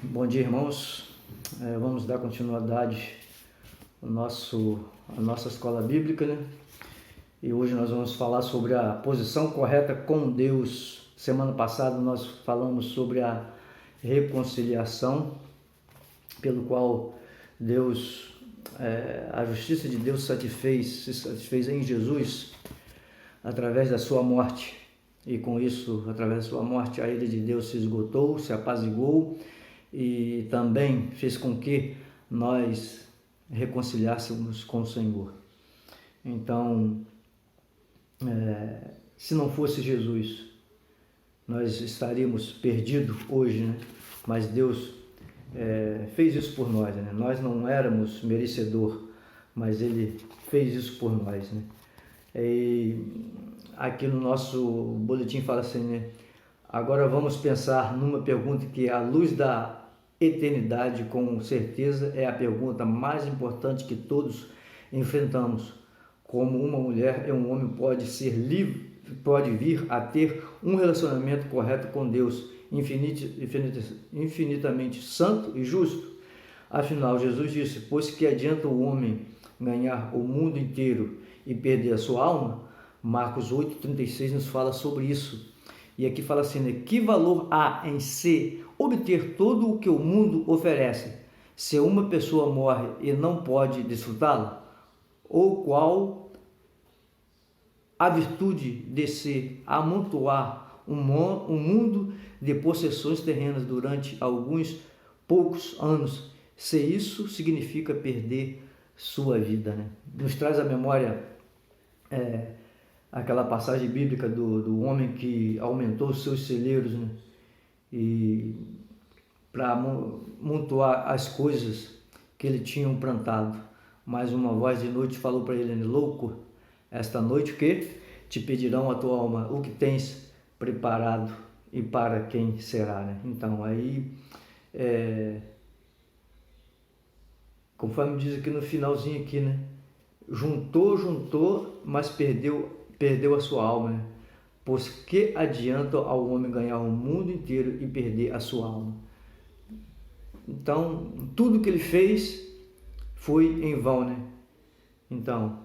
Bom dia, irmãos. Vamos dar continuidade à nossa escola bíblica, né? E hoje nós vamos falar sobre a posição correta com Deus. Semana passada nós falamos sobre a reconciliação, pelo qual Deus, a justiça de Deus se satisfez em Jesus através da sua morte. E com isso, através da sua morte, a ira de Deus se esgotou, se apaziguou e também fez com que nós reconciliássemos com o Senhor. Então, se não fosse Jesus, nós estaríamos perdidos hoje, né? Mas Deus fez isso por nós, né? Nós não éramos merecedor, mas Ele fez isso por nós, né? E aqui no nosso boletim fala assim, né? Agora vamos pensar numa pergunta que, à luz da eternidade, com certeza é a pergunta mais importante que todos enfrentamos. Como uma mulher e um homem pode ser livre, pode vir a ter um relacionamento correto com Deus, infinitamente santo e justo? Afinal, Jesus disse: pois que adianta o homem ganhar o mundo inteiro e perder a sua alma? Marcos 8,36 nos fala sobre isso. E aqui fala assim, né? Que valor há em se obter todo o que o mundo oferece, se uma pessoa morre e não pode desfrutá-la? Ou qual a virtude de se amontoar um mundo de possessões terrenas durante alguns poucos anos, se isso significa perder sua vida, né? Nos traz à memória aquela passagem bíblica do homem que aumentou os seus celeiros, né? E para amontoar as coisas que ele tinha plantado. Mas uma voz de noite falou para ele: louco, esta noite o que? Te pedirão a tua alma, o que tens preparado e para quem será, né? Então aí, conforme diz aqui no finalzinho aqui, né? Juntou, mas perdeu a sua alma, né? Pois que adianta ao homem ganhar o mundo inteiro e perder a sua alma? Então, tudo que ele fez foi em vão, né? Então,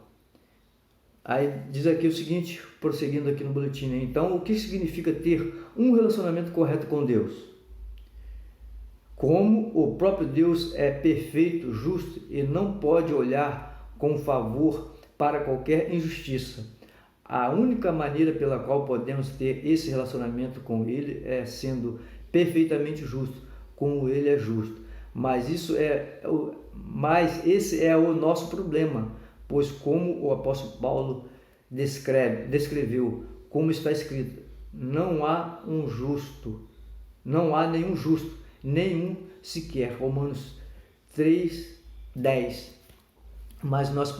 aí diz aqui o seguinte, prosseguindo aqui no boletim, né? Então, o que significa ter um relacionamento correto com Deus? Como o próprio Deus é perfeito, justo e não pode olhar com favor para qualquer injustiça. A única maneira pela qual podemos ter esse relacionamento com Ele é sendo perfeitamente justo, como Ele é justo. Mas esse é o nosso problema, pois como o apóstolo Paulo descreveu, como está escrito, não há nenhum justo, nenhum sequer. Romanos 3:10. Mas nós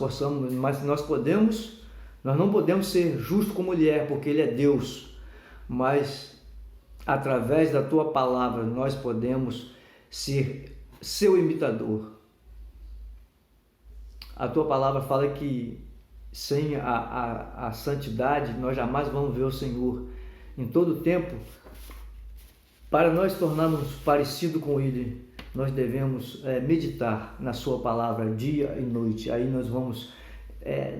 não podemos ser justos como Ele é, porque Ele é Deus. Mas através da tua palavra nós podemos ser seu imitador. A tua palavra fala que sem a santidade nós jamais vamos ver o Senhor. Em todo tempo, para nós tornarmos parecido com Ele, nós devemos meditar na sua palavra dia e noite. Aí nós vamos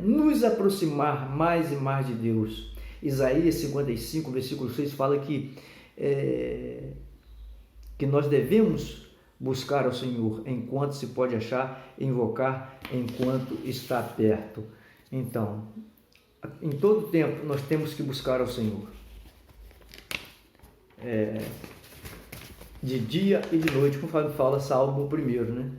nos aproximar mais e mais de Deus. Isaías 55, versículo 6 fala que nós devemos buscar ao Senhor enquanto se pode achar, invocar enquanto está perto. Então, em todo tempo nós temos que buscar ao Senhor. De dia e de noite, conforme fala Salmo 1, né?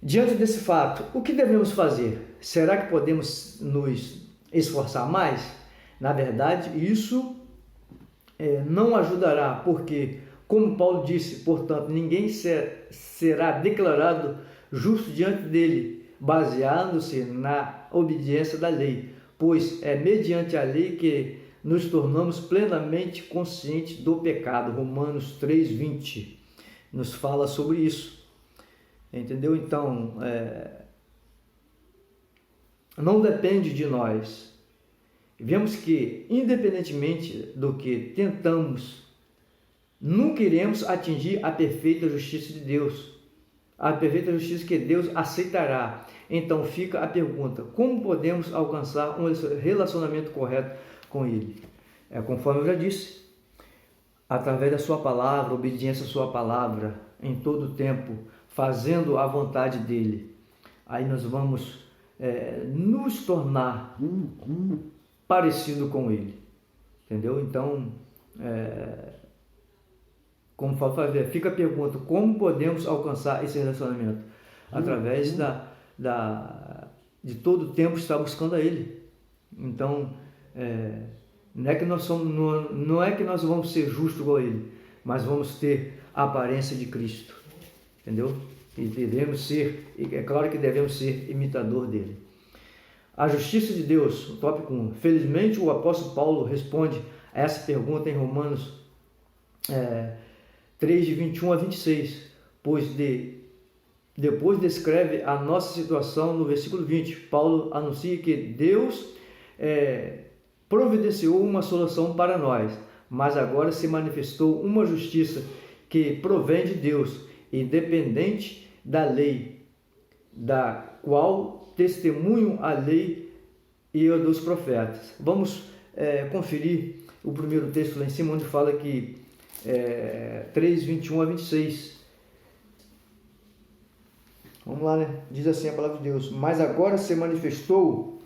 Diante desse fato, o que devemos fazer? Será que podemos nos esforçar mais? Na verdade, isso não ajudará, porque, como Paulo disse, portanto, ninguém será declarado justo diante dele, baseando-se na obediência da lei, pois é mediante a lei que nos tornamos plenamente conscientes do pecado. Romanos 3:20 nos fala sobre isso. Entendeu? Então, não depende de nós. Vemos que, independentemente do que tentamos nunca iremos atingir a perfeita justiça de Deus, a perfeita justiça que Deus aceitará. Então fica a pergunta: como podemos alcançar um relacionamento correto com Ele? Conforme eu já disse, através da sua palavra, obediência à sua palavra, em todo o tempo, fazendo a vontade dEle. Aí nós vamos nos tornar parecido com Ele. Entendeu? Então, como fala, fica a pergunta: como podemos alcançar esse relacionamento? Através de todo o tempo estar buscando a Ele. Então, não é que nós vamos ser justos igual a Ele, mas vamos ter a aparência de Cristo. Entendeu? E devemos ser, é claro que devemos ser imitador dele. A justiça de Deus, o tópico 1. Felizmente o apóstolo Paulo responde a essa pergunta em Romanos 3, de 21 a 26, pois depois descreve a nossa situação no versículo 20. Paulo anuncia que Deus providenciou uma solução para nós, mas agora se manifestou uma justiça que provém de Deus, independente da lei, da qual testemunham a lei e a dos profetas. Vamos conferir o primeiro texto lá em cima, onde fala que 3, 21 a 26. Vamos lá, né? Diz assim a palavra de Deus: mas agora se manifestou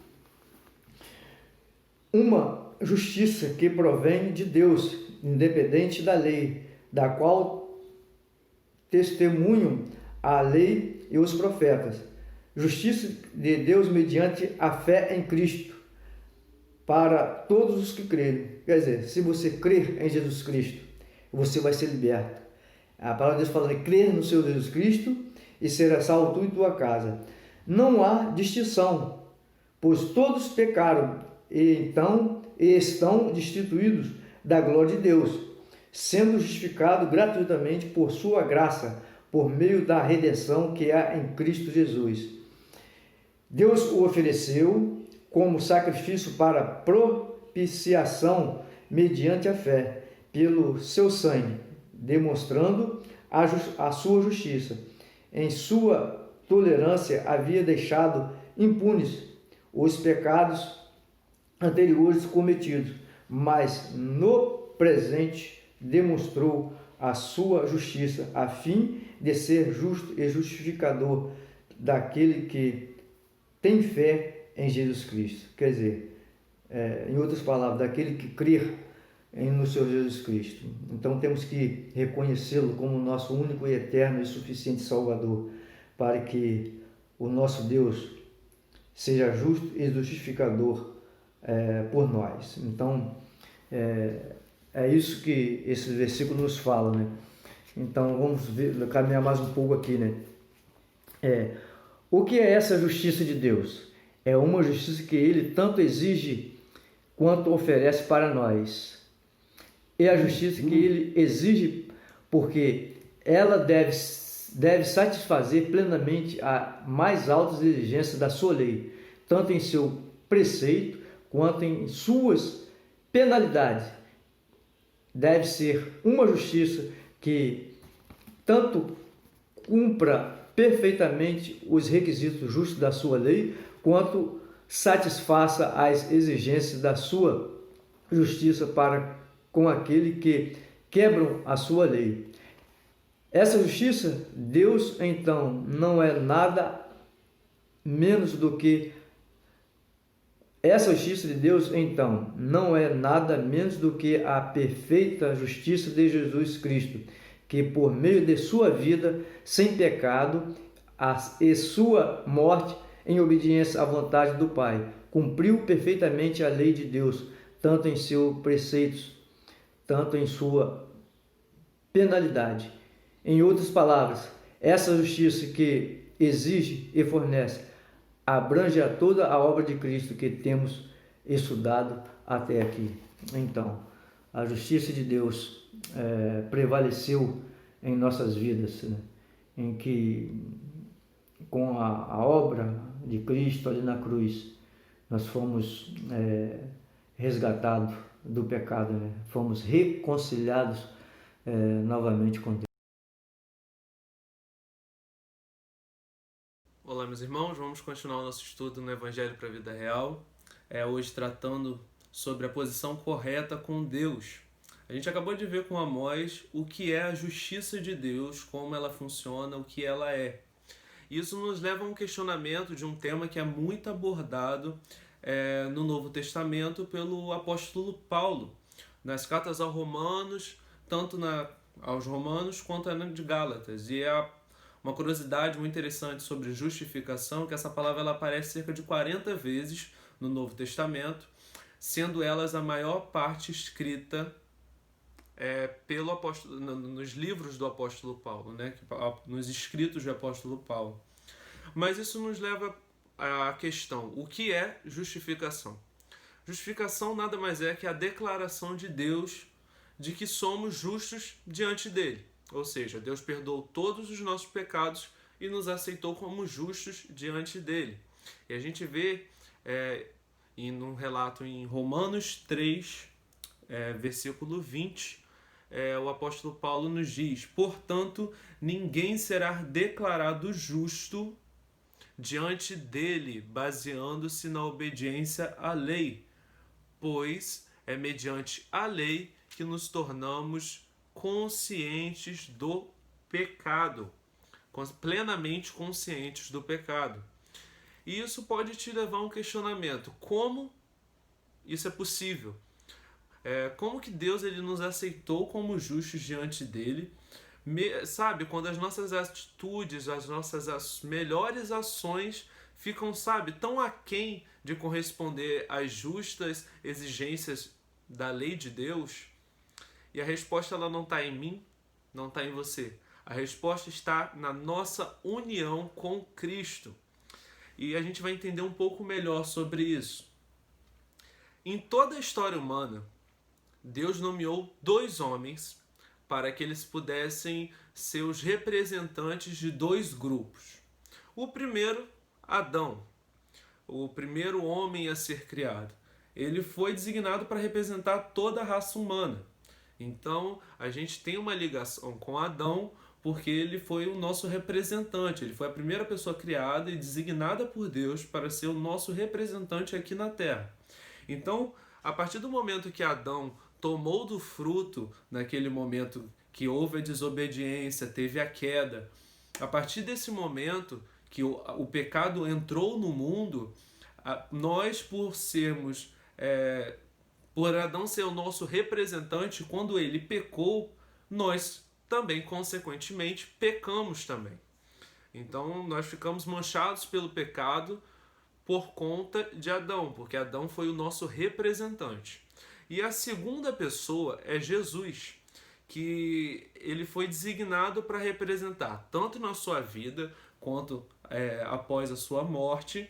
uma justiça que provém de Deus, independente da lei, da qual testemunham a lei e os profetas. Justiça de Deus mediante a fé em Cristo, para todos os que crerem. Quer dizer, se você crer em Jesus Cristo, você vai ser liberto. A palavra de Deus fala: crer no Senhor Jesus Cristo e será salvo tu e tua casa. Não há distinção, pois todos pecaram e estão destituídos da glória de Deus, sendo justificado gratuitamente por sua graça, por meio da redenção que há em Cristo Jesus. Deus o ofereceu como sacrifício para propiciação mediante a fé, pelo seu sangue, demonstrando a sua justiça. Em sua tolerância havia deixado impunes os pecados anteriores cometidos, mas no presente demonstrou a sua justiça, a fim de ser justo e justificador daquele que tem fé em Jesus Cristo. Quer dizer, em outras palavras, daquele que crer no Senhor Jesus Cristo. Então temos que reconhecê-lo como nosso único e eterno e suficiente Salvador, para que o nosso Deus seja justo e justificador por nós. Então, é isso que esse versículo nos fala, né? Então, vamos caminhar mais um pouco aqui, né? O que é essa justiça de Deus? É uma justiça que Ele tanto exige quanto oferece para nós. É a justiça que Ele exige porque ela deve satisfazer plenamente a mais altas exigências da sua lei, tanto em seu preceito quanto em suas penalidades. Deve ser uma justiça que tanto cumpra perfeitamente os requisitos justos da sua lei, quanto satisfaça as exigências da sua justiça para com aquele que quebram a sua lei. Essa justiça, Deus então não é nada menos do que Essa justiça de Deus, então, não é nada menos do que a perfeita justiça de Jesus Cristo, que por meio de sua vida sem pecado e sua morte em obediência à vontade do Pai, cumpriu perfeitamente a lei de Deus, tanto em seus preceitos, tanto em sua penalidade. Em outras palavras, essa justiça que exige e fornece abrange a toda a obra de Cristo que temos estudado até aqui. Então, a justiça de Deus prevaleceu em nossas vidas, né? Em que com a obra de Cristo ali na cruz, nós fomos resgatados do pecado, né? Fomos reconciliados novamente com Deus. Olá, meus irmãos, vamos continuar o nosso estudo no Evangelho para a Vida Real, hoje tratando sobre a posição correta com Deus. A gente acabou de ver com Amós o que é a justiça de Deus, como ela funciona, o que ela é. Isso nos leva a um questionamento de um tema que é muito abordado no Novo Testamento pelo apóstolo Paulo, nas cartas aos Romanos, tanto aos Romanos quanto na de Gálatas. E uma curiosidade muito interessante sobre justificação, que essa palavra ela aparece cerca de 40 vezes no Novo Testamento, sendo elas a maior parte escrita pelo apóstolo, nos livros do apóstolo Paulo, né? Nos escritos do apóstolo Paulo. Mas isso nos leva à questão, o que é justificação? Justificação nada mais é que a declaração de Deus de que somos justos diante dele. Ou seja, Deus perdoou todos os nossos pecados e nos aceitou como justos diante dele. E a gente vê num relato em Romanos 3, versículo 20, o apóstolo Paulo nos diz: portanto, ninguém será declarado justo diante dele, baseando-se na obediência à lei, pois é mediante a lei que nos tornamos conscientes do pecado, plenamente conscientes do pecado. E isso pode te levar a um questionamento: como isso é possível? Como que Deus ele nos aceitou como justos diante dele? Sabe, quando as nossas atitudes, as nossas melhores ações ficam, sabe, tão aquém de corresponder às justas exigências da lei de Deus. E a resposta ela não está em mim, não está em você. A resposta está na nossa união com Cristo. E a gente vai entender um pouco melhor sobre isso. Em toda a história humana, Deus nomeou 2 homens para que eles pudessem ser os representantes de 2 grupos. O primeiro, Adão, o primeiro homem a ser criado. Ele foi designado para representar toda a raça humana. Então, a gente tem uma ligação com Adão porque ele foi o nosso representante. Ele foi a primeira pessoa criada e designada por Deus para ser o nosso representante aqui na Terra. Então, a partir do momento que Adão tomou do fruto, naquele momento que houve a desobediência, teve a queda, a partir desse momento que o pecado entrou no mundo, nós, por Adão ser o nosso representante, quando ele pecou, nós também, consequentemente, pecamos também. Então, nós ficamos manchados pelo pecado por conta de Adão, porque Adão foi o nosso representante. E a segunda pessoa é Jesus, que ele foi designado para representar, tanto na sua vida, quanto após a sua morte,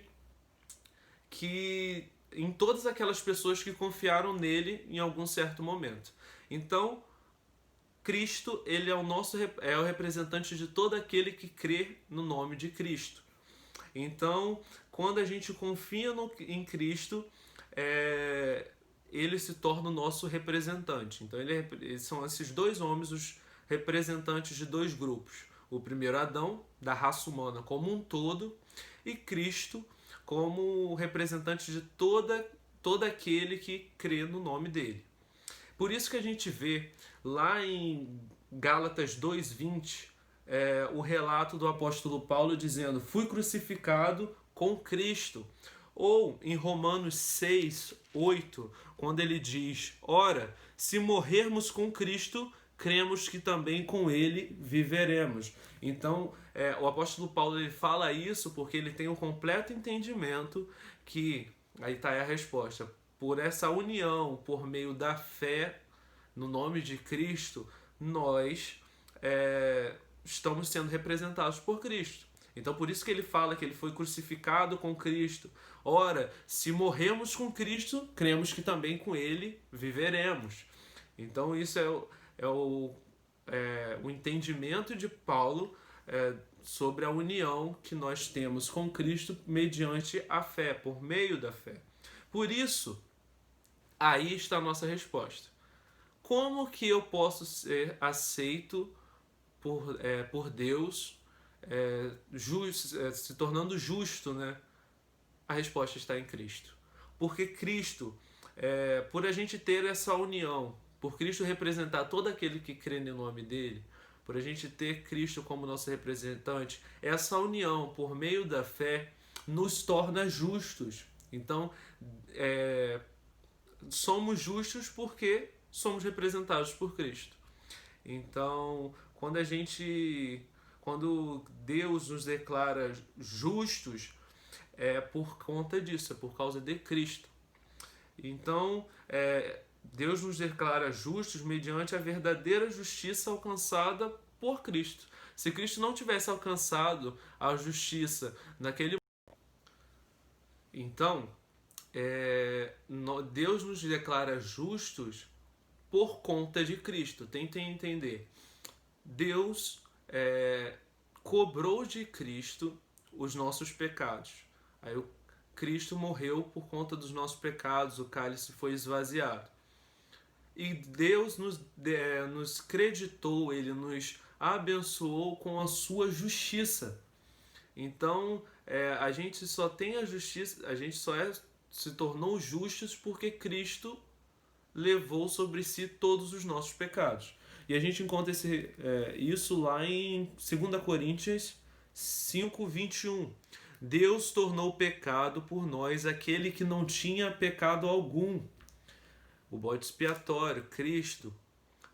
que em todas aquelas pessoas que confiaram nele em algum certo momento. Então, Cristo, ele é o representante de todo aquele que crê no nome de Cristo. Então, quando a gente confia em Cristo, ele se torna o nosso representante. Então, são esses 2 homens os representantes de 2 grupos. O primeiro, Adão, da raça humana como um todo, e Cristo como representante de todo aquele que crê no nome dele. Por isso que a gente vê lá em Gálatas 2:20 o relato do apóstolo Paulo dizendo: fui crucificado com Cristo. Ou em Romanos 6:8, quando ele diz: ora, se morrermos com Cristo, cremos que também com ele viveremos. Então, o apóstolo Paulo ele fala isso porque ele tem um completo entendimento que, aí está a resposta, por essa união, por meio da fé no nome de Cristo, nós estamos sendo representados por Cristo. Então, por isso que ele fala que ele foi crucificado com Cristo. Ora, se morremos com Cristo, cremos que também com ele viveremos. Então, isso é o entendimento de Paulo sobre a união que nós temos com Cristo mediante a fé, por meio da fé. Por isso, aí está a nossa resposta. como que eu posso ser aceito por Deus, se tornando justo, né? A resposta está em Cristo. Porque Cristo, por a gente ter essa união, por Cristo representar todo aquele que crê no nome dele, por a gente ter Cristo como nosso representante, essa união por meio da fé nos torna justos. Então, somos justos porque somos representados por Cristo. Então, quando Deus nos declara justos, é por conta disso, é por causa de Cristo. Então, Deus nos declara justos mediante a verdadeira justiça alcançada por Cristo. Se Cristo não tivesse alcançado a justiça naquele então, Deus nos declara justos por conta de Cristo. Tentem entender. Deus cobrou de Cristo os nossos pecados. Aí Cristo morreu por conta dos nossos pecados, o cálice foi esvaziado. E Deus nos creditou, Ele nos abençoou com a sua justiça. Então, a gente só tem a justiça, a gente se tornou justos porque Cristo levou sobre si todos os nossos pecados. E a gente encontra isso lá em 2 Coríntios 5:21. Deus tornou pecado por nós aquele que não tinha pecado algum, o bode expiatório, Cristo,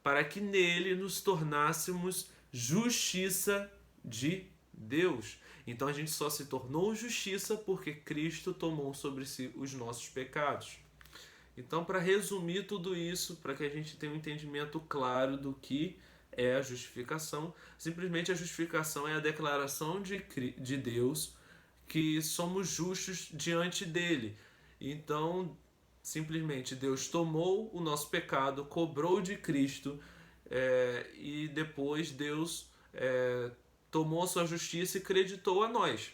para que nele nos tornássemos justiça de Deus. Então a gente só se tornou justiça porque Cristo tomou sobre si os nossos pecados. Então, para resumir tudo isso, para que a gente tenha um entendimento claro do que é a justificação, simplesmente a justificação é a declaração de Deus que somos justos diante dele. Então, simplesmente Deus tomou o nosso pecado, cobrou de Cristo, e depois Deus tomou a sua justiça e creditou a nós.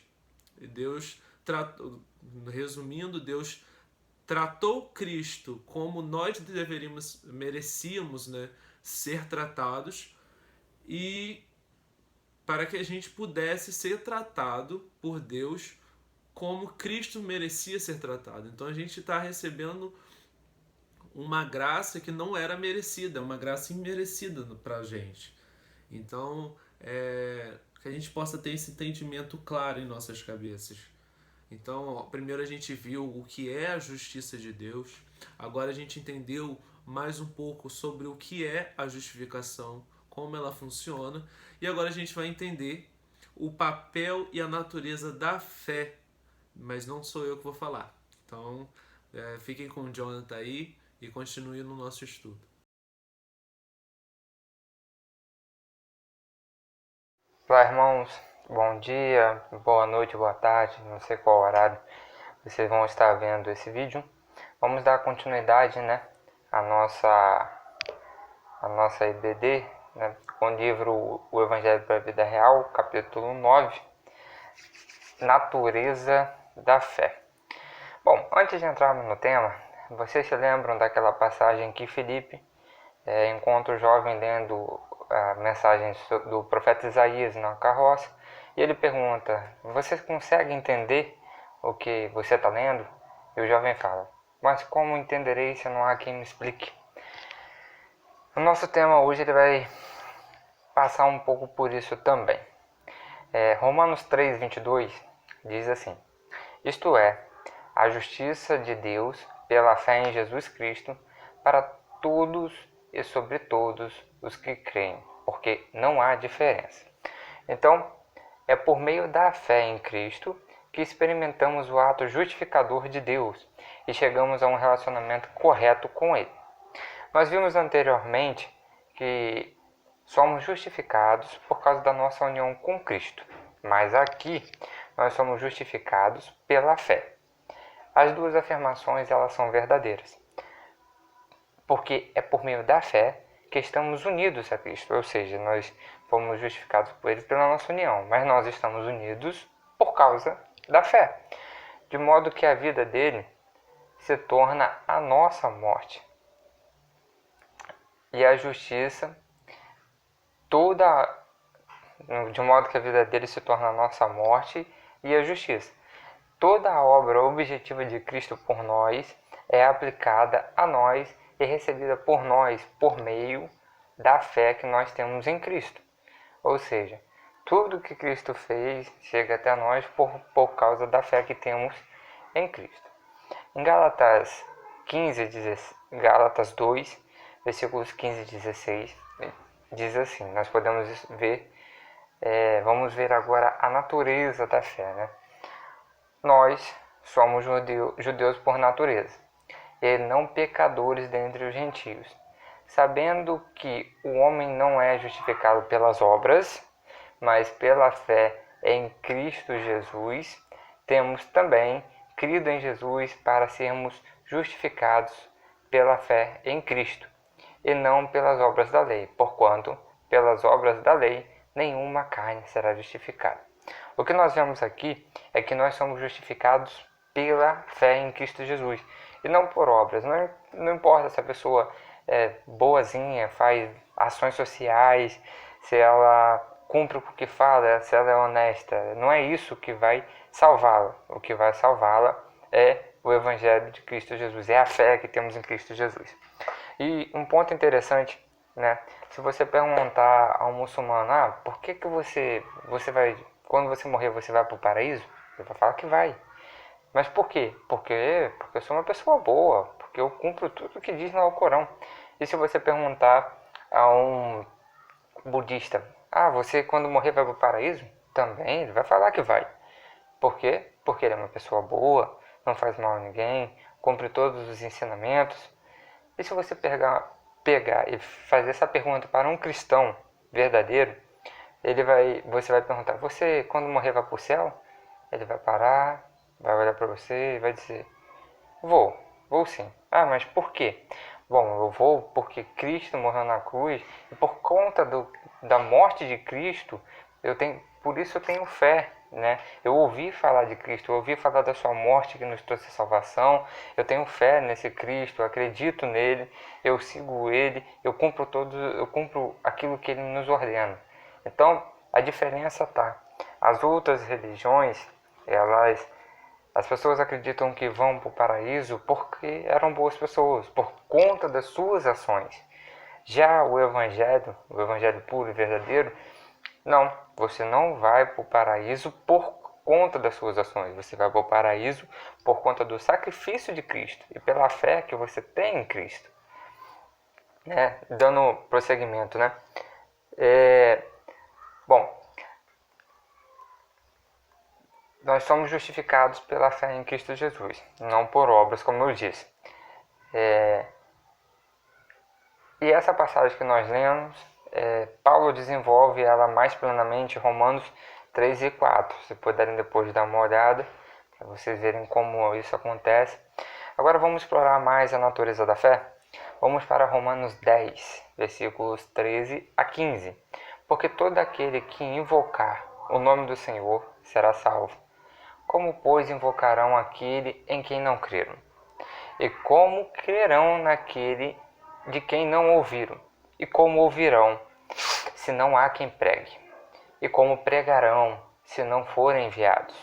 E Deus tratou, resumindo, Deus tratou Cristo como nós merecíamos, né, ser tratados, e para que a gente pudesse ser tratado por Deus como Cristo merecia ser tratado. Então a gente está recebendo uma graça que não era merecida, uma graça imerecida para a gente. Então, que a gente possa ter esse entendimento claro em nossas cabeças. Então, primeiro a gente viu o que é a justiça de Deus, agora a gente entendeu mais um pouco sobre o que é a justificação, como ela funciona, e agora a gente vai entender o papel e a natureza da fé, mas não sou eu que vou falar. Então, fiquem com o Jonathan aí e continuem no nosso estudo. Olá, irmãos. Bom dia, boa noite, boa tarde, não sei qual horário vocês vão estar vendo esse vídeo. Vamos dar continuidade, né, à nossa EBD, né, com o livro O Evangelho para a Vida Real, capítulo 9, Natureza da Fé. Bom, antes de entrarmos no tema, vocês se lembram daquela passagem que Filipe encontra o jovem lendo a mensagem do profeta Isaías na carroça, e ele pergunta: você consegue entender o que você está lendo? E o jovem fala: mas como entenderei se não há quem me explique? O nosso tema hoje ele vai passar um pouco por isso também. Romanos 3:22 diz assim: isto é, a justiça de Deus pela fé em Jesus Cristo para todos e sobre todos os que creem, porque não há diferença. Então, é por meio da fé em Cristo que experimentamos o ato justificador de Deus e chegamos a um relacionamento correto com Ele. Nós vimos anteriormente que somos justificados por causa da nossa união com Cristo, mas aqui nós somos justificados pela fé. As duas afirmações elas são verdadeiras, porque é por meio da fé que estamos unidos a Cristo, ou seja, nós fomos justificados por Ele pela nossa união, mas nós estamos unidos por causa da fé, de modo que a vida dele se torna a nossa morte. e a justiça, de modo que a vida dele se torna a nossa morte e a justiça. Toda a obra objetiva de Cristo por nós é aplicada a nós e recebida por nós por meio da fé que nós temos em Cristo. Ou seja, tudo que Cristo fez chega até nós por causa da fé que temos em Cristo. Em Gálatas 2, versículos 15 e 16, diz assim, nós podemos ver, vamos ver agora a natureza da fé, né? Nós somos judeus por natureza, e não pecadores dentre os gentios, sabendo que o homem não é justificado pelas obras, mas pela fé em Cristo Jesus. Temos também crido em Jesus para sermos justificados pela fé em Cristo, e não pelas obras da lei, porquanto, pelas obras da lei, nenhuma carne será justificada. O que nós vemos aqui é que nós somos justificados pela fé em Cristo Jesus, e não por obras. Não importa se a pessoa é boazinha, faz ações sociais, se ela cumpre o que fala, se ela é honesta. Não é isso que vai salvá-la. O que vai salvá-la é o Evangelho de Cristo Jesus, é a fé que temos em Cristo Jesus. E um ponto interessante, né? Se você perguntar a um muçulmano, por que você vai, quando você morrer, você vai para o paraíso? Ele vai falar que vai. Mas por quê? Porque eu sou uma pessoa boa, porque eu cumpro tudo o que diz no Alcorão. E se você perguntar a um budista, você quando morrer vai para o paraíso? Também, ele vai falar que vai. Por quê? Porque ele é uma pessoa boa, não faz mal a ninguém, cumpre todos os ensinamentos. E se você pegar e fazer essa pergunta para um cristão verdadeiro, você vai perguntar, você quando morrer vai para o céu? Ele vai parar, vai olhar para você e vai dizer, vou sim. Mas por quê? Bom, eu vou porque Cristo morreu na cruz e por conta da morte de Cristo, por isso eu tenho fé, né? Eu ouvi falar de Cristo, eu ouvi falar da sua morte que nos trouxe salvação, eu tenho fé nesse Cristo, eu acredito nele, eu sigo ele, eu cumpro aquilo que ele nos ordena. Então, a diferença tá. As outras religiões, as pessoas acreditam que vão para o paraíso porque eram boas pessoas, por conta das suas ações. Já o evangelho puro e verdadeiro, não, você não vai para o paraíso por conta das suas ações, você vai para o paraíso por conta do sacrifício de Cristo e pela fé que você tem em Cristo. Dando prosseguimento, né? Nós somos justificados pela fé em Cristo Jesus, não por obras, como eu disse. E essa passagem que nós lemos, Paulo desenvolve ela mais plenamente em Romanos 3 e 4. Se puderem depois dar uma olhada, para vocês verem como isso acontece. Agora vamos explorar mais a natureza da fé. Vamos para Romanos 10, versículos 13 a 15. Porque todo aquele que invocar o nome do Senhor será salvo. Como, pois, invocarão aquele em quem não creram? E como crerão naquele de quem não ouviram? E como ouvirão, se não há quem pregue? E como pregarão, se não forem enviados?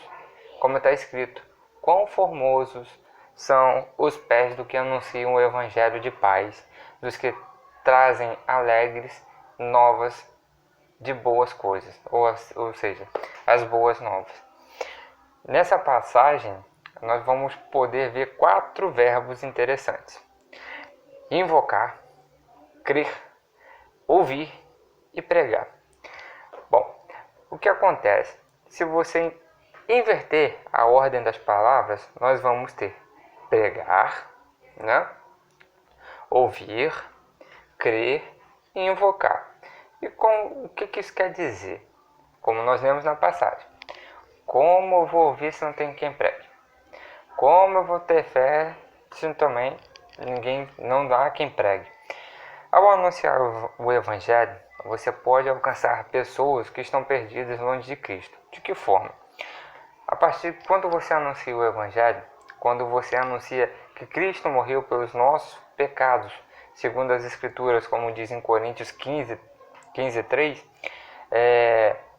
Como está escrito, quão formosos são os pés do que anunciam o evangelho de paz, dos que trazem alegres novas de boas coisas, ou seja, as boas novas. Nessa passagem, nós vamos poder ver 4 verbos interessantes: invocar, crer, ouvir e pregar. Bom, o que acontece? Se você inverter a ordem das palavras, nós vamos ter pregar, né? Ouvir, crer e invocar. E o que isso quer dizer? Como nós lemos na passagem. Como eu vou ouvir se não tem quem pregue? Como eu vou ter fé se também não dá quem pregue? Ao anunciar o Evangelho, você pode alcançar pessoas que estão perdidas longe de Cristo. De que forma? Quando você anuncia o Evangelho, quando você anuncia que Cristo morreu pelos nossos pecados, segundo as Escrituras, como diz em Coríntios 15:3,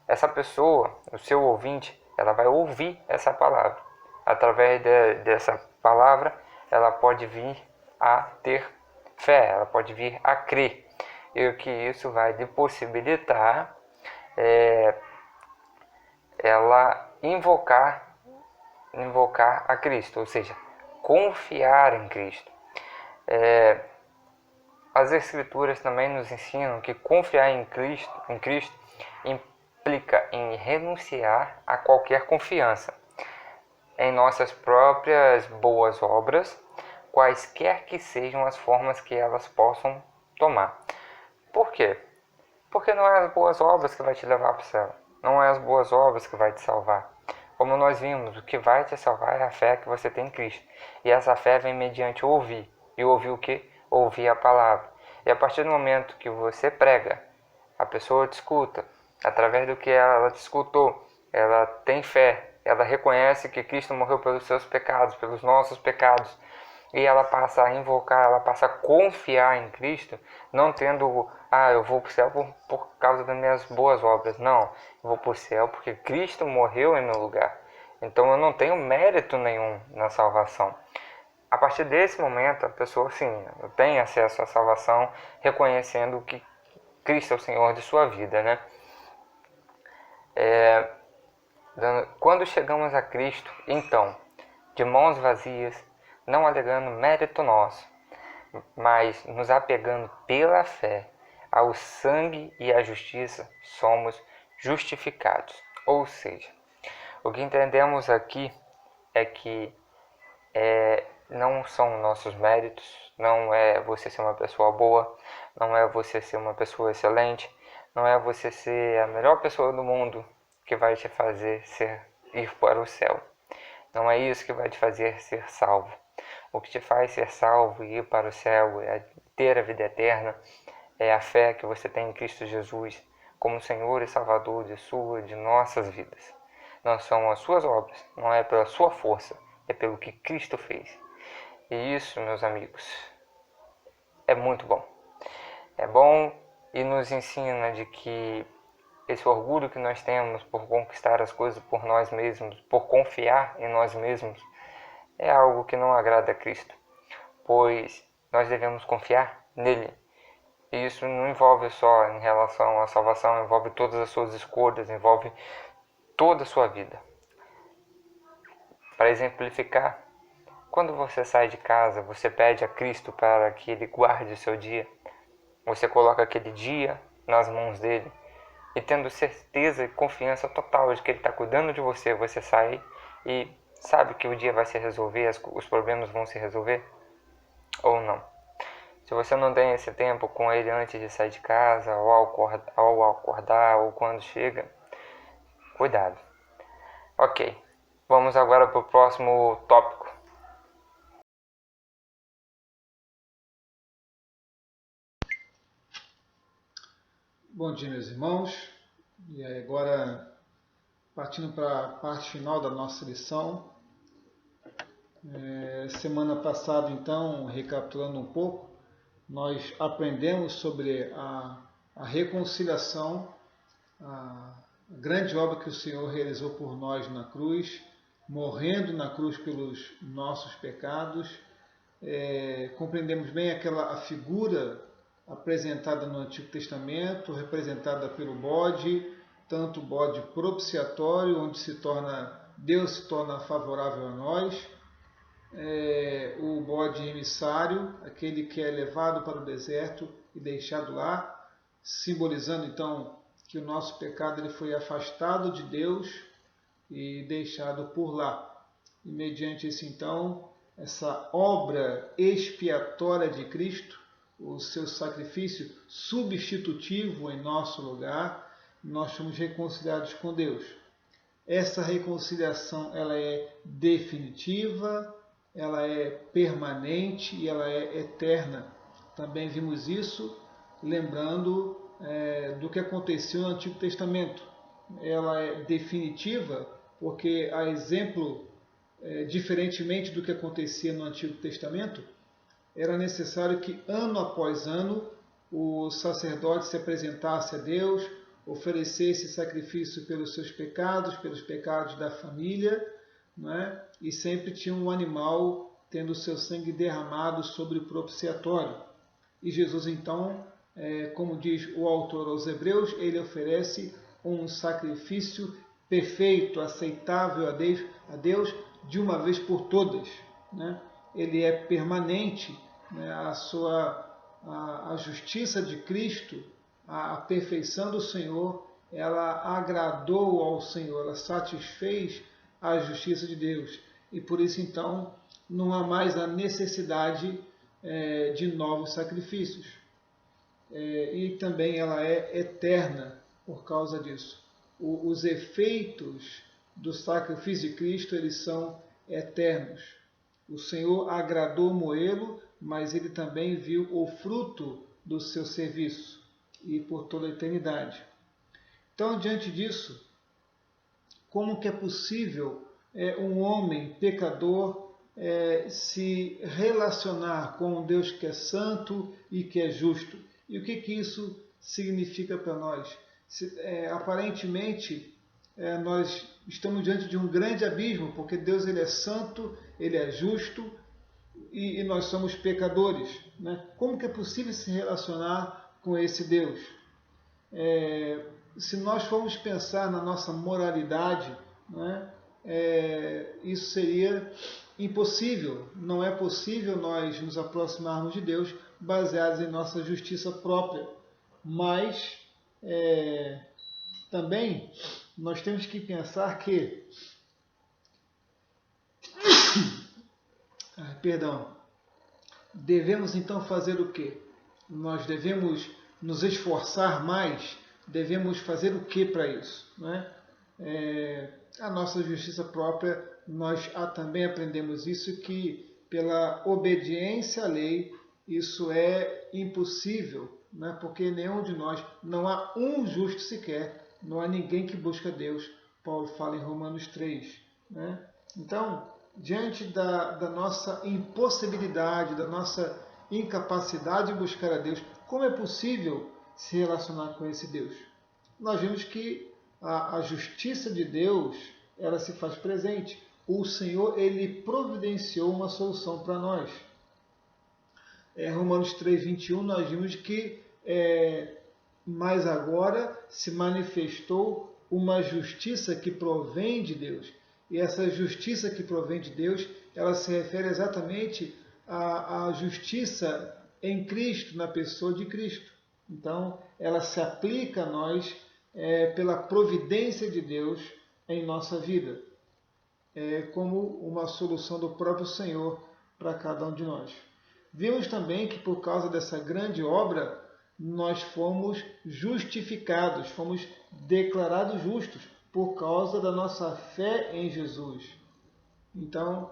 essa pessoa, o seu ouvinte, ela vai ouvir essa palavra. Através dessa palavra, ela pode vir a ter fé, ela pode vir a crer. E o que isso vai lhe possibilitar ela invocar a Cristo, ou seja, confiar em Cristo. As Escrituras também nos ensinam que confiar em Cristo implica em renunciar a qualquer confiança em nossas próprias boas obras, quaisquer que sejam as formas que elas possam tomar. Por quê? Porque não é as boas obras que vai te levar para o céu. Não é as boas obras que vai te salvar. Como nós vimos, o que vai te salvar é a fé que você tem em Cristo. E essa fé vem mediante ouvir. E ouvir o quê? Ouvir a palavra. E a partir do momento que você prega, a pessoa te escuta. Através do que ela te escutou, ela tem fé. Ela reconhece que Cristo morreu pelos seus pecados, pelos nossos pecados. E ela passa a invocar, ela passa a confiar em Cristo, não tendo, eu vou para o céu por causa das minhas boas obras. Não, eu vou para o céu porque Cristo morreu em meu lugar. Então eu não tenho mérito nenhum na salvação. A partir desse momento, a pessoa sim tem acesso à salvação, reconhecendo que Cristo é o Senhor de sua vida, né? Quando chegamos a Cristo, então, de mãos vazias, não alegando mérito nosso, mas nos apegando pela fé ao sangue e à justiça, somos justificados. Ou seja, o que entendemos aqui é que não são nossos méritos, não é você ser uma pessoa boa, não é você ser uma pessoa excelente, não é você ser a melhor pessoa do mundo que vai te fazer ir para o céu. Não é isso que vai te fazer ser salvo. O que te faz ser salvo e ir para o céu, ter a vida eterna, é a fé que você tem em Cristo Jesus como Senhor e Salvador de nossas vidas. Não são as suas obras, não é pela sua força, é pelo que Cristo fez. E isso, meus amigos, é muito bom. É bom e nos ensina de que esse orgulho que nós temos por conquistar as coisas por nós mesmos, por confiar em nós mesmos, é algo que não agrada a Cristo, pois nós devemos confiar nele. E isso não envolve só em relação à salvação, envolve todas as suas escolhas, envolve toda a sua vida. Para exemplificar, quando você sai de casa, você pede a Cristo para que Ele guarde o seu dia. Você coloca aquele dia nas mãos dele e tendo certeza e confiança total de que Ele está cuidando de você, você sai e sabe que o dia vai se resolver, os problemas vão se resolver ou não. Se você não tem esse tempo com Ele antes de sair de casa, ou ao acordar, ou quando chega, cuidado. Ok, vamos agora para o próximo tópico. Bom dia, meus irmãos. E agora, partindo para a parte final da nossa lição. Semana passada, então, recapitulando um pouco, nós aprendemos sobre a reconciliação, a grande obra que o Senhor realizou por nós na cruz, morrendo na cruz pelos nossos pecados. Compreendemos bem a figura apresentada no Antigo Testamento, representada pelo bode, tanto o bode propiciatório, onde Deus se torna favorável a nós, o bode emissário, aquele que é levado para o deserto e deixado lá, simbolizando então que o nosso pecado ele foi afastado de Deus e deixado por lá. E mediante isso então, essa obra expiatória de Cristo, o seu sacrifício substitutivo em nosso lugar, nós somos reconciliados com Deus. Essa reconciliação ela é definitiva, ela é permanente e ela é eterna. Também vimos isso lembrando do que aconteceu no Antigo Testamento. Ela é definitiva porque, a exemplo, diferentemente do que acontecia no Antigo Testamento, era necessário que ano após ano o sacerdote se apresentasse a Deus, oferecesse sacrifício pelos seus pecados da família, não é? E sempre tinha um animal tendo o seu sangue derramado sobre o propiciatório. E Jesus, então, como diz o autor aos Hebreus, ele oferece um sacrifício perfeito, aceitável a Deus de uma vez por todas, né? Ele é permanente, né? A justiça de Cristo, a perfeição do Senhor, ela agradou ao Senhor, ela satisfez a justiça de Deus. E por isso, então, não há mais a necessidade de novos sacrifícios. E também ela é eterna por causa disso. Os efeitos do sacrifício de Cristo, eles são eternos. O Senhor agradou moê-lo, mas ele também viu o fruto do seu serviço, e por toda a eternidade. Então, diante disso, como que é possível um homem pecador se relacionar com um Deus que é santo e que é justo? E o que isso significa para nós? Aparentemente, nós estamos diante de um grande abismo, porque Deus ele é santo, ele é justo e nós somos pecadores, né? Como que é possível se relacionar com esse Deus? Se nós formos pensar na nossa moralidade, né, isso seria impossível. Não é possível nós nos aproximarmos de Deus baseados em nossa justiça própria. Mas também nós temos que pensar que devemos então fazer o quê? Nós devemos nos esforçar mais, devemos fazer o que para isso? Né? A nossa justiça própria, nós também aprendemos isso, que pela obediência à lei, isso é impossível, né? Porque nenhum de nós, não há um justo sequer, não há ninguém que busca Deus. Paulo fala em Romanos 3. Né? Então, diante da nossa impossibilidade, da nossa incapacidade de buscar a Deus, como é possível se relacionar com esse Deus? Nós vimos que a justiça de Deus, ela se faz presente. O Senhor, ele providenciou uma solução para nós. Romanos 3:21, nós vimos que mas agora se manifestou uma justiça que provém de Deus. E essa justiça que provém de Deus, ela se refere exatamente à justiça em Cristo, na pessoa de Cristo. Então, ela se aplica a nós pela providência de Deus em nossa vida, como uma solução do próprio Senhor para cada um de nós. Vimos também que por causa dessa grande obra, nós fomos justificados, fomos declarados justos por causa da nossa fé em Jesus. Então,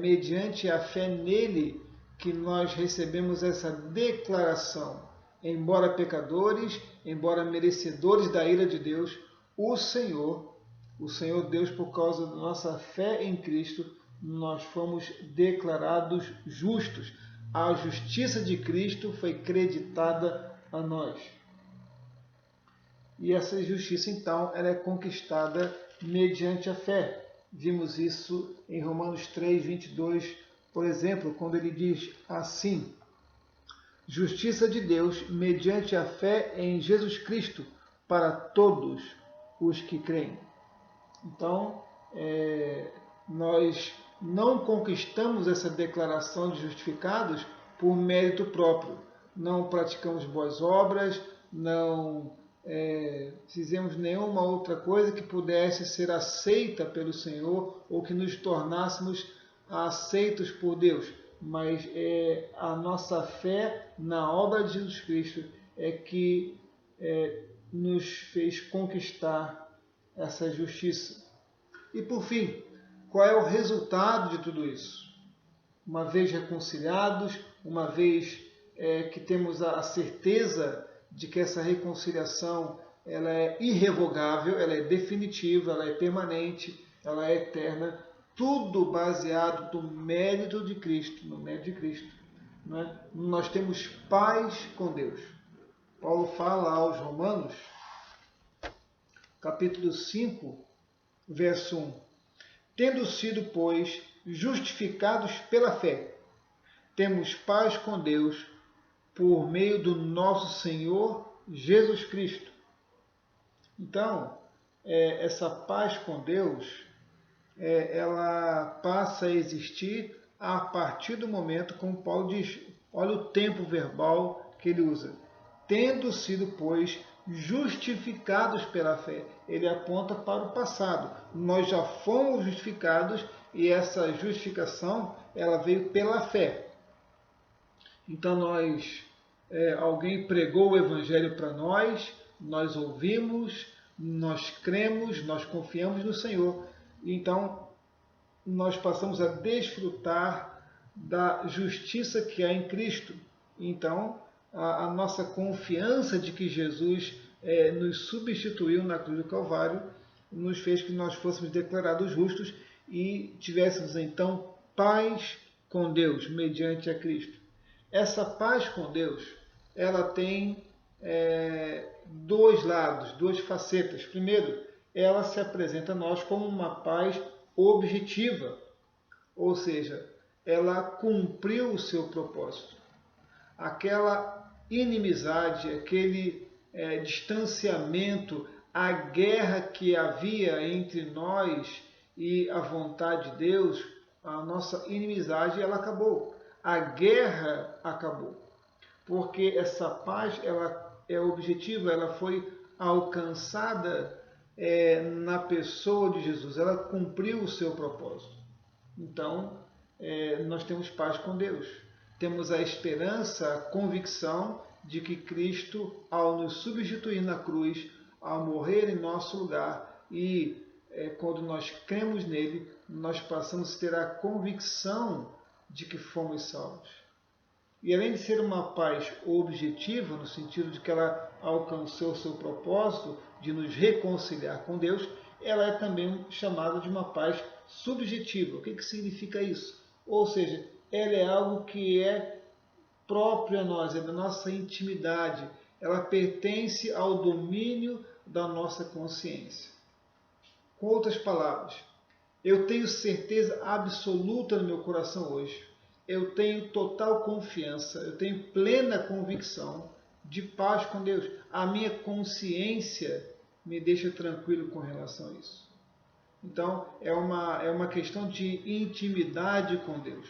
mediante a fé nele que nós recebemos essa declaração. Embora pecadores, embora merecedores da ira de Deus, o Senhor Deus, por causa da nossa fé em Cristo, nós fomos declarados justos. A justiça de Cristo foi creditada a nós. E essa justiça, então, ela é conquistada mediante a fé. Vimos isso em Romanos 3:22, por exemplo, quando ele diz assim: justiça de Deus mediante a fé em Jesus Cristo para todos os que creem. Então, nós não conquistamos essa declaração de justificados por mérito próprio. Não praticamos boas obras, não fizemos nenhuma outra coisa que pudesse ser aceita pelo Senhor ou que nos tornássemos aceitos por Deus. Mas a nossa fé na obra de Jesus Cristo é que nos fez conquistar essa justiça. E por fim, qual é o resultado de tudo isso? Uma vez reconciliados, uma vez que temos a certeza de que essa reconciliação ela é irrevogável, ela é definitiva, ela é permanente, ela é eterna, tudo baseado no mérito de Cristo, não é? Nós temos paz com Deus. Paulo fala aos Romanos, capítulo 5, verso 1. Tendo sido, pois, justificados pela fé, temos paz com Deus por meio do nosso Senhor Jesus Cristo. Então, essa paz com Deus, ela passa a existir a partir do momento, como Paulo diz, olha o tempo verbal que ele usa. Tendo sido, pois, justificados pela fé. Ele aponta para o passado. Nós já fomos justificados e essa justificação, ela veio pela fé. Então, alguém pregou o Evangelho para nós ouvimos, nós cremos, nós confiamos no Senhor. Então, nós passamos a desfrutar da justiça que há em Cristo. Então, a nossa confiança de que Jesus nos substituiu na cruz do Calvário nos fez que nós fôssemos declarados justos e tivéssemos então paz com Deus mediante a Cristo. Essa paz com Deus, ela tem dois lados, duas facetas. Primeiro, ela se apresenta a nós como uma paz objetiva, ou seja, ela cumpriu o seu propósito. Aquela inimizade, aquele distanciamento, a guerra que havia entre nós e a vontade de Deus, a nossa inimizade, ela acabou. A guerra acabou. Porque essa paz, ela é objetiva, ela foi alcançada na pessoa de Jesus. Ela cumpriu o seu propósito. Então, nós temos paz com Deus. Temos a esperança, a convicção de que Cristo, ao nos substituir na cruz, ao morrer em nosso lugar e quando nós cremos nele, nós passamos a ter a convicção de que fomos salvos. E além de ser uma paz objetiva, no sentido de que ela alcançou o seu propósito de nos reconciliar com Deus, ela é também chamada de uma paz subjetiva. O que significa isso? Ou seja, ela é algo que é próprio a nós, é da nossa intimidade. Ela pertence ao domínio da nossa consciência. Com outras palavras, eu tenho certeza absoluta no meu coração hoje. Eu tenho total confiança, eu tenho plena convicção de paz com Deus. A minha consciência me deixa tranquilo com relação a isso. Então, é uma questão de intimidade com Deus.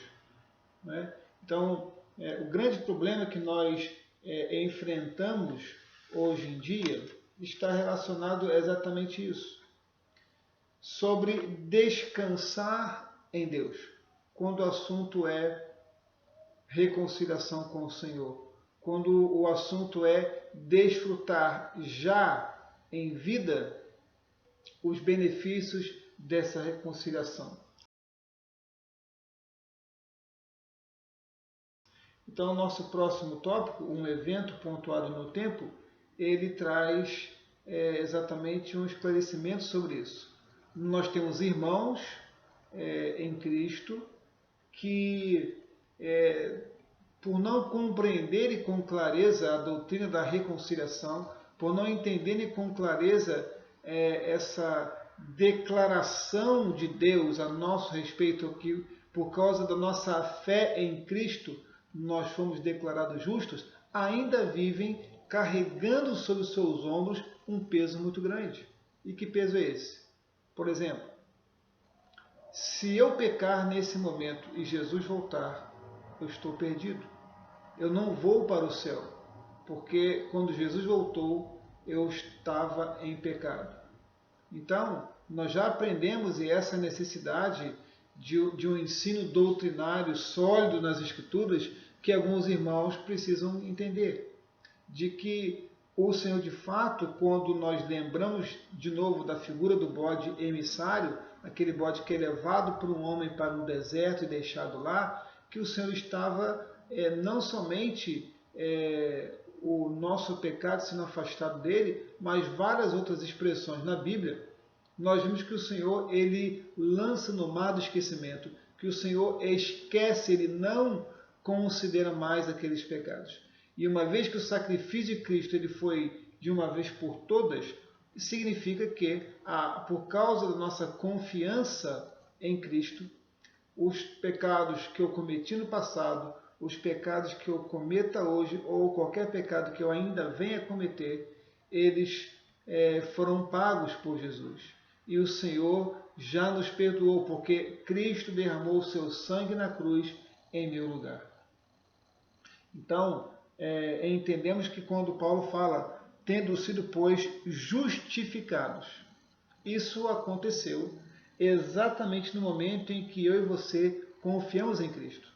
Né? Então, o grande problema que nós enfrentamos hoje em dia está relacionado a exatamente isso. Sobre descansar em Deus, quando o assunto é reconciliação com o Senhor, quando o assunto é desfrutar já em vida os benefícios dessa reconciliação. Então, o nosso próximo tópico, um evento pontuado no tempo, ele traz exatamente um esclarecimento sobre isso. Nós temos irmãos em Cristo que, por não compreenderem com clareza a doutrina da reconciliação, por não entenderem com clareza essa declaração de Deus a nosso respeito, que por causa da nossa fé em Cristo nós fomos declarados justos, ainda vivem carregando sobre os seus ombros um peso muito grande. E que peso é esse? Por exemplo, se eu pecar nesse momento e Jesus voltar, eu estou perdido. Eu não vou para o céu, porque quando Jesus voltou, eu estava em pecado. Então, nós já aprendemos, e essa necessidade de um ensino doutrinário sólido nas Escrituras, que alguns irmãos precisam entender, de que o Senhor, de fato, quando nós lembramos de novo da figura do bode emissário, aquele bode que é levado por um homem para um deserto e deixado lá, que o Senhor estava não somente o nosso pecado sendo afastado dele, mas várias outras expressões na Bíblia. Nós vimos que o Senhor, ele lança no mar do esquecimento, que o Senhor esquece, ele não considera mais aqueles pecados. E uma vez que o sacrifício de Cristo ele foi de uma vez por todas, significa que, por causa da nossa confiança em Cristo, os pecados que eu cometi no passado, os pecados que eu cometa hoje, ou qualquer pecado que eu ainda venha a cometer, eles foram pagos por Jesus. E o Senhor já nos perdoou, porque Cristo derramou o seu sangue na cruz em meu lugar. Então, entendemos que quando Paulo fala, tendo sido, pois, justificados, isso aconteceu exatamente no momento em que eu e você confiamos em Cristo.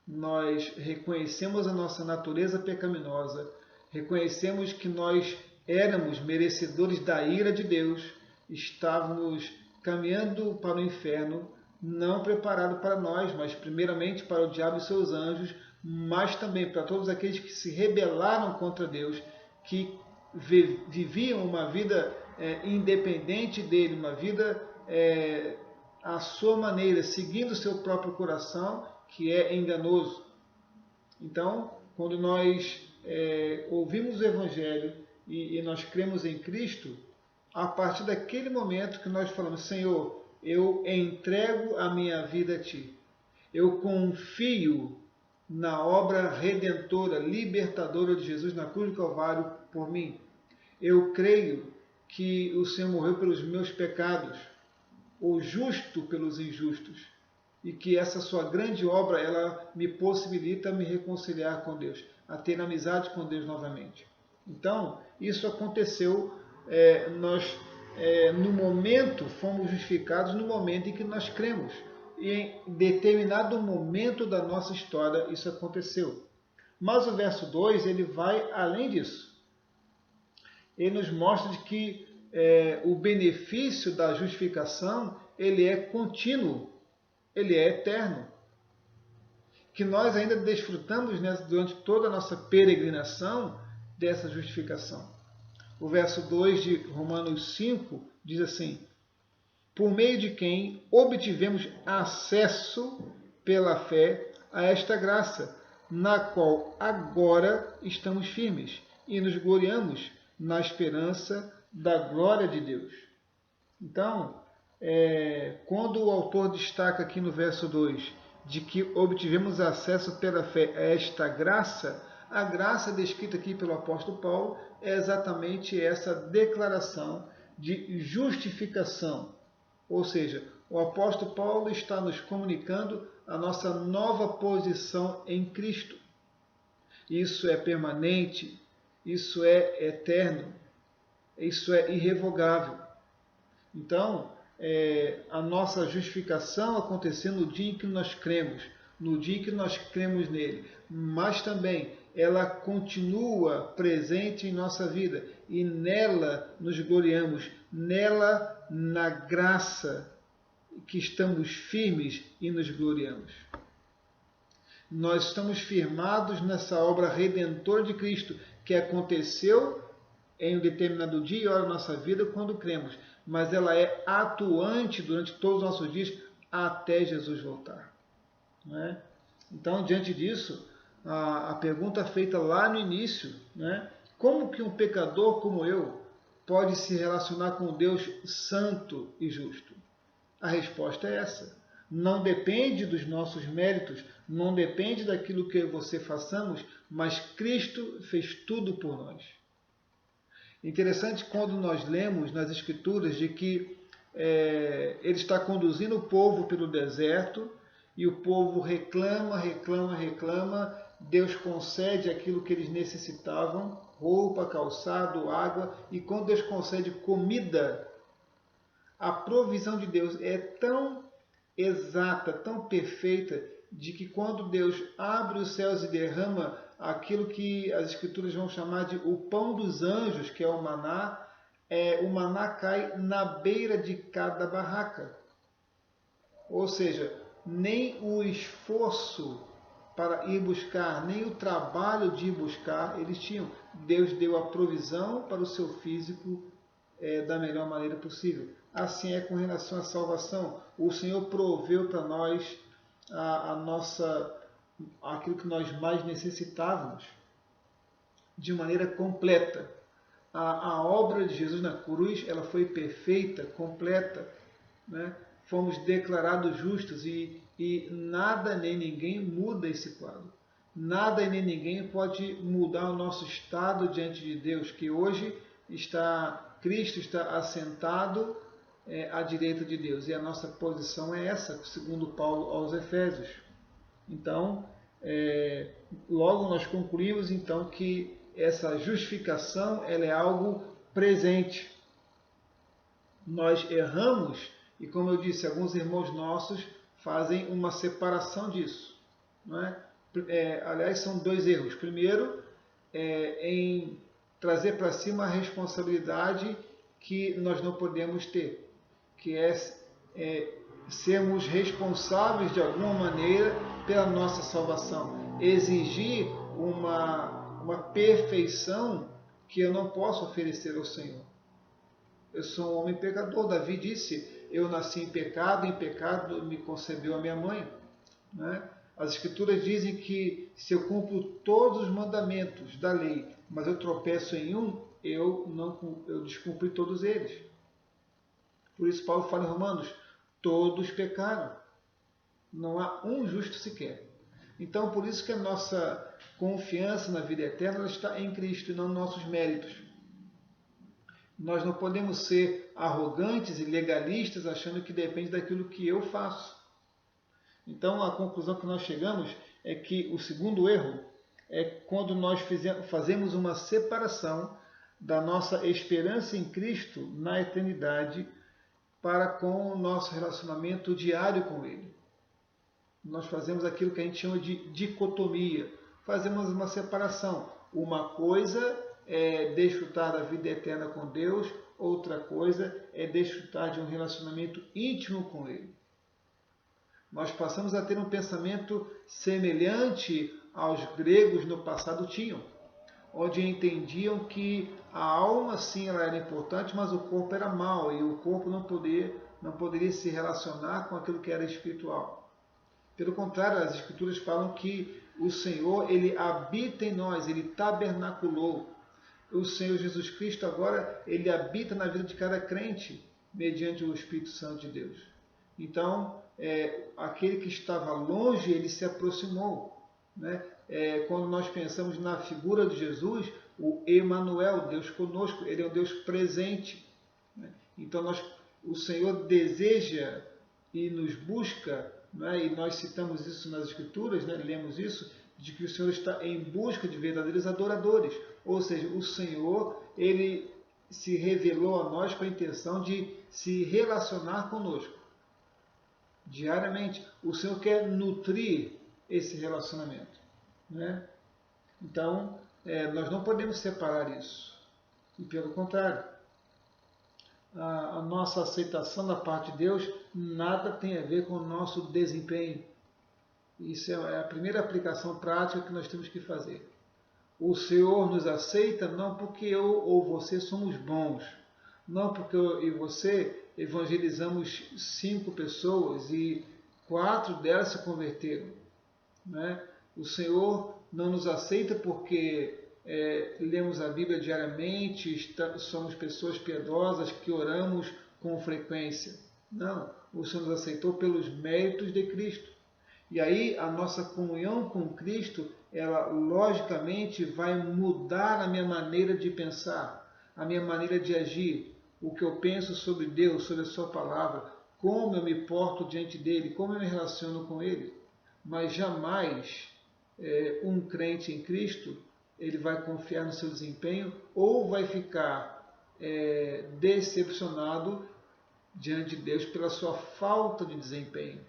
Nós reconhecemos a nossa natureza pecaminosa, reconhecemos que nós éramos merecedores da ira de Deus, estávamos caminhando para o inferno, não preparado para nós, mas primeiramente para o diabo e seus anjos, mas também para todos aqueles que se rebelaram contra Deus, que viviam uma vida independente dele, uma vida à sua maneira, seguindo o seu próprio coração, que é enganoso. Então, quando nós ouvimos o Evangelho e nós cremos em Cristo, a partir daquele momento que nós falamos, Senhor, eu entrego a minha vida a Ti. Eu confio na obra redentora, libertadora de Jesus na cruz do Calvário por mim. Eu creio que o Senhor morreu pelos meus pecados, o justo pelos injustos, e que essa sua grande obra ela me possibilita me reconciliar com Deus, a ter amizade com Deus novamente. Então, isso aconteceu, nós no momento fomos justificados no momento em que nós cremos. E em determinado momento da nossa história isso aconteceu. Mas o verso 2 ele vai além disso. Ele nos mostra de que o benefício da justificação ele é contínuo, ele é eterno. Que nós ainda desfrutamos durante toda a nossa peregrinação dessa justificação. O verso 2 de Romanos 5 diz assim, por meio de quem obtivemos acesso pela fé a esta graça, na qual agora estamos firmes e nos gloriamos na esperança da glória de Deus. Então, quando o autor destaca aqui no verso 2 de que obtivemos acesso pela fé a esta graça, a graça descrita aqui pelo apóstolo Paulo é exatamente essa declaração de justificação. Ou seja, o apóstolo Paulo está nos comunicando a nossa nova posição em Cristo. Isso é permanente, isso é eterno, isso é irrevogável. Então, a nossa justificação aconteceu no dia em que nós cremos, no dia em que nós cremos nele, mas também ela continua presente em nossa vida e nela nos gloriamos, nela na graça que estamos firmes e nos gloriamos. Nós estamos firmados nessa obra redentora de Cristo que aconteceu em um determinado dia e hora da nossa vida quando cremos, mas ela é atuante durante todos os nossos dias até Jesus voltar. Não é? Então, diante disso, a pergunta feita lá no início, né? Como que um pecador como eu pode se relacionar com Deus santo e justo? A resposta é essa. Não depende dos nossos méritos, não depende daquilo que você façamos, mas Cristo fez tudo por nós. Interessante quando nós lemos nas Escrituras de que Ele está conduzindo o povo pelo deserto e o povo reclama, Deus concede aquilo que eles necessitavam, roupa, calçado, água, e quando Deus concede comida, a provisão de Deus é tão exata, tão perfeita, de que quando Deus abre os céus e derrama aquilo que as Escrituras vão chamar de o pão dos anjos, que é o maná cai na beira de cada barraca. Ou seja, nem o esforço para ir buscar, nem o trabalho de ir buscar eles tinham. Deus deu a provisão para o seu físico da melhor maneira possível. Assim é com relação à salvação. O Senhor proveu para nós a nossa aquilo que nós mais necessitávamos, de maneira completa. A obra de Jesus na cruz, ela foi perfeita, completa, né? Fomos declarados justos e nada nem ninguém muda esse quadro. Nada e nem ninguém pode mudar o nosso estado diante de Deus, que hoje Cristo está assentado à direita de Deus. E a nossa posição é essa, segundo Paulo aos Efésios. Então, logo nós concluímos então que essa justificação ela é algo presente. Nós erramos e, como eu disse, alguns irmãos nossos fazem uma separação disso, não é? Aliás, são dois erros. Primeiro, em trazer para si uma responsabilidade que nós não podemos ter, que é sermos responsáveis de alguma maneira pela nossa salvação, exigir uma perfeição que eu não posso oferecer ao Senhor. Eu sou um homem pecador. Davi disse, eu nasci em pecado me concebeu a minha mãe, né? As Escrituras dizem que se eu cumpro todos os mandamentos da lei, mas eu tropeço em um, eu descumpri todos eles. Por isso Paulo fala em Romanos, todos pecaram. Não há um justo sequer. Então, por isso que a nossa confiança na vida eterna ela está em Cristo e não nos nossos méritos. Nós não podemos ser arrogantes e legalistas achando que depende daquilo que eu faço. Então, a conclusão que nós chegamos é que o segundo erro é quando nós fazemos uma separação da nossa esperança em Cristo na eternidade para com o nosso relacionamento diário com Ele. Nós fazemos aquilo que a gente chama de dicotomia. Fazemos uma separação. Uma coisa é desfrutar da vida eterna com Deus, outra coisa é desfrutar de um relacionamento íntimo com Ele. Nós passamos a ter um pensamento semelhante aos gregos no passado tinham, onde entendiam que a alma sim ela era importante, mas o corpo era mau e o corpo não poderia se relacionar com aquilo que era espiritual. Pelo contrário, as Escrituras falam que o Senhor ele habita em nós, ele tabernaculou. O Senhor Jesus Cristo agora ele habita na vida de cada crente mediante o Espírito Santo de Deus. Então, aquele que estava longe, ele se aproximou, né? Quando nós pensamos na figura de Jesus, o Emanuel, Deus conosco, ele é um Deus presente, né? Então, o Senhor deseja e nos busca, né? E nós citamos isso nas Escrituras, né? Lemos isso, de que o Senhor está em busca de verdadeiros adoradores. Ou seja, o Senhor, ele se revelou a nós com a intenção de se relacionar conosco. Diariamente, o Senhor quer nutrir esse relacionamento, né? Então, nós não podemos separar isso. E pelo contrário, a nossa aceitação da parte de Deus nada tem a ver com o nosso desempenho. Isso é a primeira aplicação prática que nós temos que fazer. O Senhor nos aceita não porque eu ou você somos bons, não porque eu e você evangelizamos 5 pessoas e 4 delas se converteram, né? O Senhor não nos aceita porque lemos a Bíblia diariamente, somos pessoas piedosas que oramos com frequência. Não, o Senhor nos aceitou pelos méritos de Cristo. E aí a nossa comunhão com Cristo, ela logicamente vai mudar a minha maneira de pensar, a minha maneira de agir, o que eu penso sobre Deus, sobre a sua palavra, como eu me porto diante dele, como eu me relaciono com ele. Mas jamais um crente em Cristo, ele vai confiar no seu desempenho ou vai ficar decepcionado diante de Deus pela sua falta de desempenho,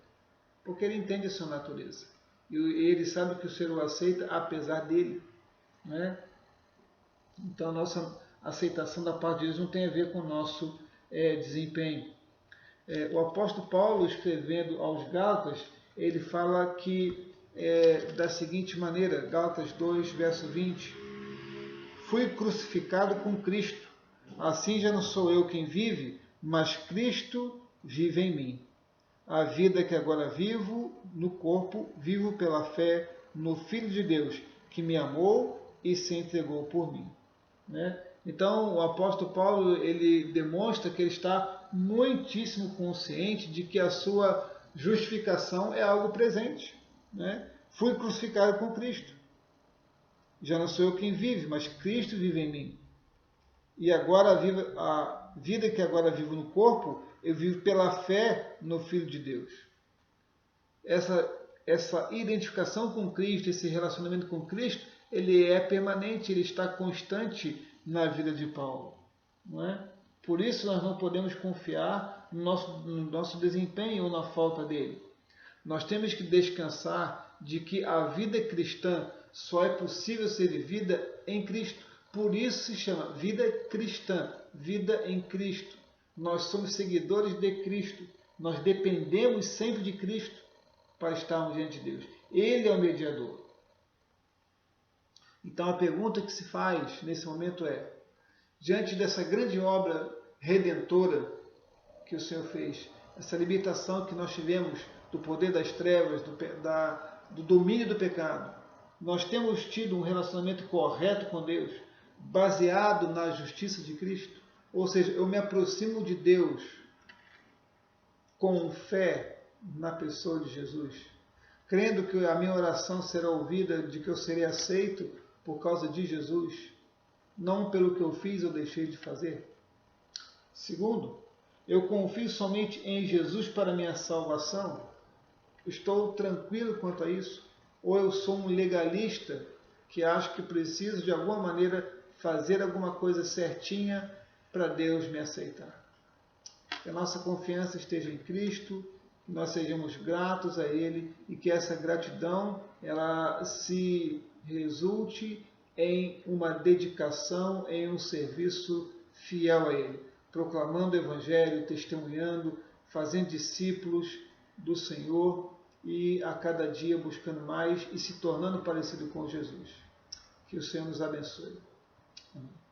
porque ele entende a sua natureza. E ele sabe que o Senhor o aceita apesar dele, né? Então, a nossa aceitação da parte de Deus não tem a ver com o nosso desempenho. O apóstolo Paulo, escrevendo aos Gálatas, ele fala que da seguinte maneira, Gálatas 2, verso 20, fui crucificado com Cristo, assim já não sou eu quem vive, mas Cristo vive em mim. A vida que agora vivo no corpo, vivo pela fé no Filho de Deus, que me amou e se entregou por mim. Né? Então, o apóstolo Paulo, ele demonstra que ele está muitíssimo consciente de que a sua justificação é algo presente. Né? Fui crucificado com Cristo. Já não sou eu quem vive, mas Cristo vive em mim. E agora a vida que agora vivo no corpo, eu vivo pela fé no Filho de Deus. Essa identificação com Cristo, esse relacionamento com Cristo, ele é permanente, ele está constante na vida de Paulo. Não é? Por isso nós não podemos confiar no nosso desempenho ou na falta dele. Nós temos que descansar de que a vida cristã só é possível ser vivida em Cristo. Por isso se chama vida cristã, vida em Cristo. Nós somos seguidores de Cristo. Nós dependemos sempre de Cristo para estarmos diante de Deus. Ele é o mediador. Então a pergunta que se faz nesse momento é, diante dessa grande obra redentora que o Senhor fez, essa libertação que nós tivemos do poder das trevas, do domínio do pecado, nós temos tido um relacionamento correto com Deus, baseado na justiça de Cristo? Ou seja, eu me aproximo de Deus com fé na pessoa de Jesus, crendo que a minha oração será ouvida, de que eu serei aceito por causa de Jesus, não pelo que eu fiz ou deixei de fazer? Segundo, eu confio somente em Jesus para minha salvação? Estou tranquilo quanto a isso? Ou eu sou um legalista que acho que preciso de alguma maneira fazer alguma coisa certinha para Deus me aceitar? Que a nossa confiança esteja em Cristo, que nós sejamos gratos a Ele e que essa gratidão ela se resulte em uma dedicação, em um serviço fiel a Ele, proclamando o Evangelho, testemunhando, fazendo discípulos do Senhor e a cada dia buscando mais e se tornando parecido com Jesus. Que o Senhor nos abençoe. Amém.